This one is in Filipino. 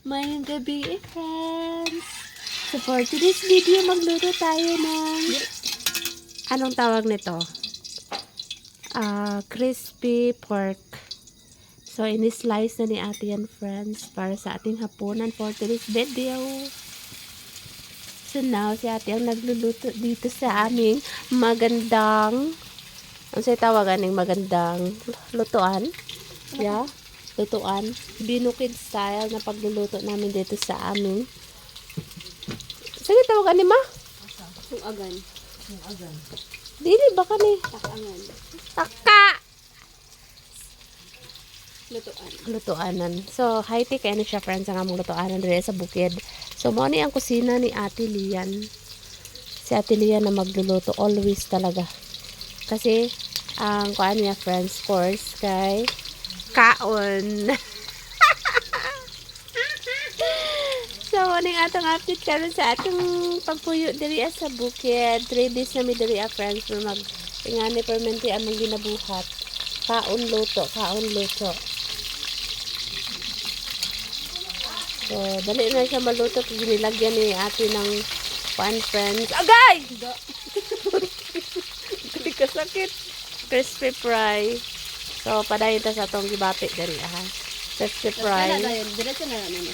Mayang gabi friends. So for today's video, magluto tayo ng anong tawag nito? Crispy pork. So ini-slice na ni ate yan friends para sa ating hapunan for today's video. So now si ate ang nagluluto dito sa aming magandang ano sa'yo tawagan ng magandang lutuan? Yeah, lutuan. Binukid style na pagluluto namin dito sa aming. Sige, tawagan ni ma? Agan. Dili, baka ni. Takangan. Taka! Lutuan. Lutuanan. So, high-tech kayo siya friends ang among lutuanan rin sa bukid. So, mo ni ang kusina ni Ate Lian. Si Ate Lian na magluluto. Always talaga. Kasi, ang kuan niya friends course kay kaon. So, morning atong update karon sa atong pagpuyo diri sa bukid. 3 days na mi diri friends for mag ingani permente among ginabuhat. Kaon luto, kaon luto. So, dali na siya maluto kung ginilagyan ni ate ng pan friends. Agay! Hindi ka sakit. Crispy fry. So, padayon ta sa atong gibati diri ha. Crispy fry. Diretso na naman.